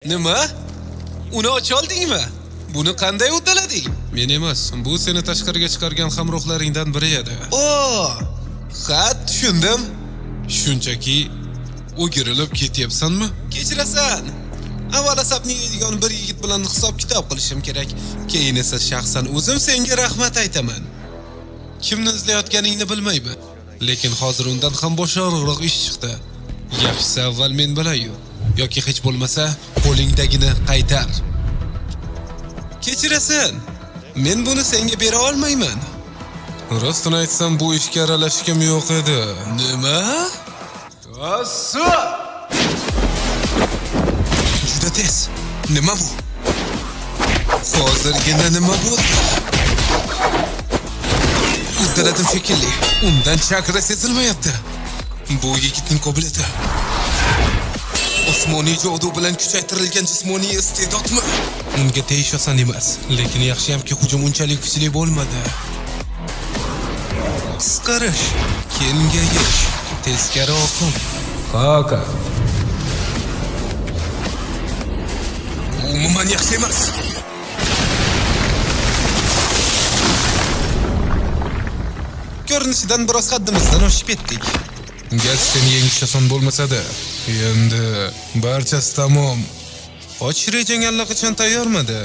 Nima? Uni ocha oldingmi? Buni qanday uddalading? Men emas, bu seni tashqariga chiqargan hamrohlaringdan biri edi. Ha, tushundim. Shunchaki o'girilib ketyapsanmi? Kechirasan. Avval asabni yeydigan bir yigit bilan hisob-kitob qilishim kerak. Keyin esa shaxsan o'zim senga rahmat aytaman. Kimni izlayotganingni bilmayman, lekin hozir undan ham boshqaroq ish chiqdi. Yaxshisi avval men bilay-yu, yoki hech bo'lmasa qo'lingdagini qaytar. Kechirasan. Men buni senga bera olmayman. Rostini aytsam, bu ishga aralashishim yo'q edi. Nima? Juda tez. Nima bu? Hozirgina nima bo'ldi? Uddaladim shekilli. Undan chakra sezilmayapti. Bu yigitning qobiliyati. Osmoniy jodu bilan kuchaytirilgan jismoniy iste'dodmi? Unga tegish oson emas, lekin yaxshiyamki hujum unchalik kuchli bo'lmadi. Qisqarish, kengayish, teskari oqim. Qaka. Umuman yaxshi emas. Ko'rinishidan biroz haddimizdan oshib ketdik. Gaz seni yengish oson bo'lmasa-da, endi barchasi tamom. Och rejang allaqachon tayyormidi?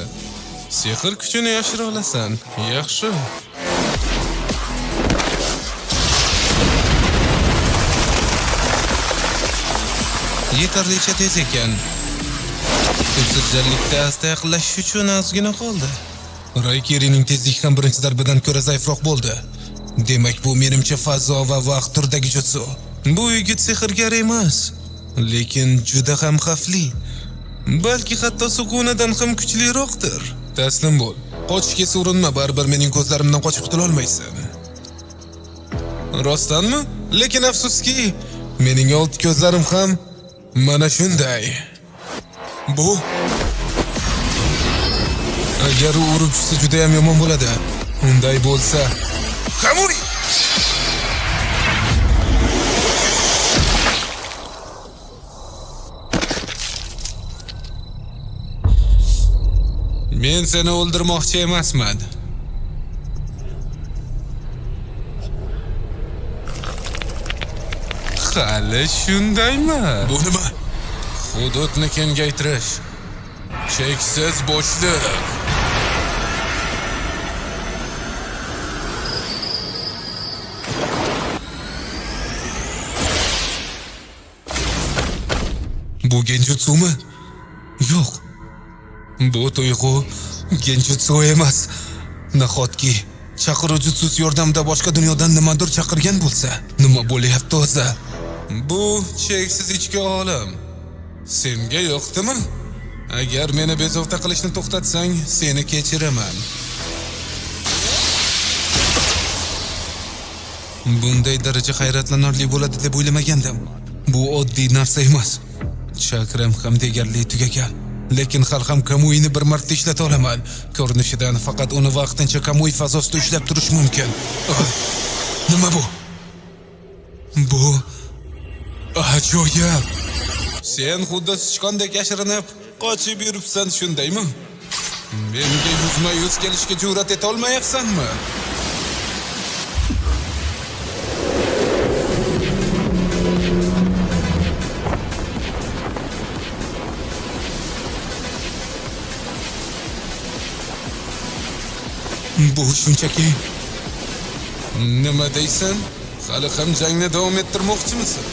Sehr kuchini yashira olasan. Yaxshi. Yetarlicha tez ekan. Tubsizlikda asta yaqinlashish uchun ozgina qoldi. Raykerining tezligi ham birinchi darbadan ko'ra zaifroq bo'ldi. Demak, bu menimcha fazo va vaqt turdagi jutsu. Bu yigit sehrgar emas, lekin juda ham xavfli. Balki hatto sukunadan ham kuchliroqdir. Taslim bo'l. Qochishga urinma, baribir mening ko'zlarimdan qochib qutula olmaysan. Rostdanmi? Lekin afsuski, mening old ko'zlarim ham mana shunday. Bu agar u urib tushsa juda ham yomon bo'ladi. Unday bo'lsa, Kamuri! men seni o'ldirmoqchi emasman. Hali shundaymi? Bu nima? Hududni kengaytirish. Cheksiz bo'shliq. Bu genjutsumi? Yo'q. Bu tuyg'u genjutsu emas. Nahotki chaqiruvchi jutsus yordamida boshqa dunyodan nimadir chaqirgan bo'lsa, nima bo'lyapti o'zi? Bu cheksiz ichki olam. Senga yo'qdimi? Agar meni bezovta qilishni to'xtatsang, seni kechiraman. Bunday daraja hayratlanarli bo'ladi deb o'ylamagandim. Bu oddiy narsa emas. Chakram ham deyarli tugagan. Lekin hali ham Kamuini bir marta ishlata olaman. Ko'rinishidan faqat uni vaqtincha Kamui fazosida ushlab turish mumkin. Nima bu? Bu ajoyib. Sen xuddi sichqondek yashirinib, qochib yuribsan, shundaymi? Menga yuzma-yuz kelishga jur'at eta olmayapsanmi? Bu shunchaki nima deysan? Hali ham jangni davom ettirmoqchimisan?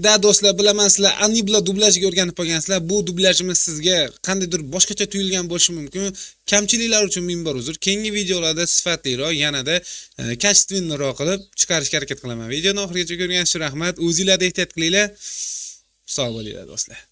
Da do'stlar, bilaman sizlar Anibla dublajga o'rganib qolgansizlar. Bu dublajimiz sizga qandaydir boshqacha tuyulgan bo'lishi mumkin. Kamchiliklar uchun ming bor uzr. Keyingi videolarda sifatliroq, yanada kачественныйroq qilib chiqarishga harakat qilaman. Videoni oxirigacha ko'rganingiz uchun rahmat. O'zingizlarga ehtiyot qilinglar. Sog' bo'linglar do'stlar.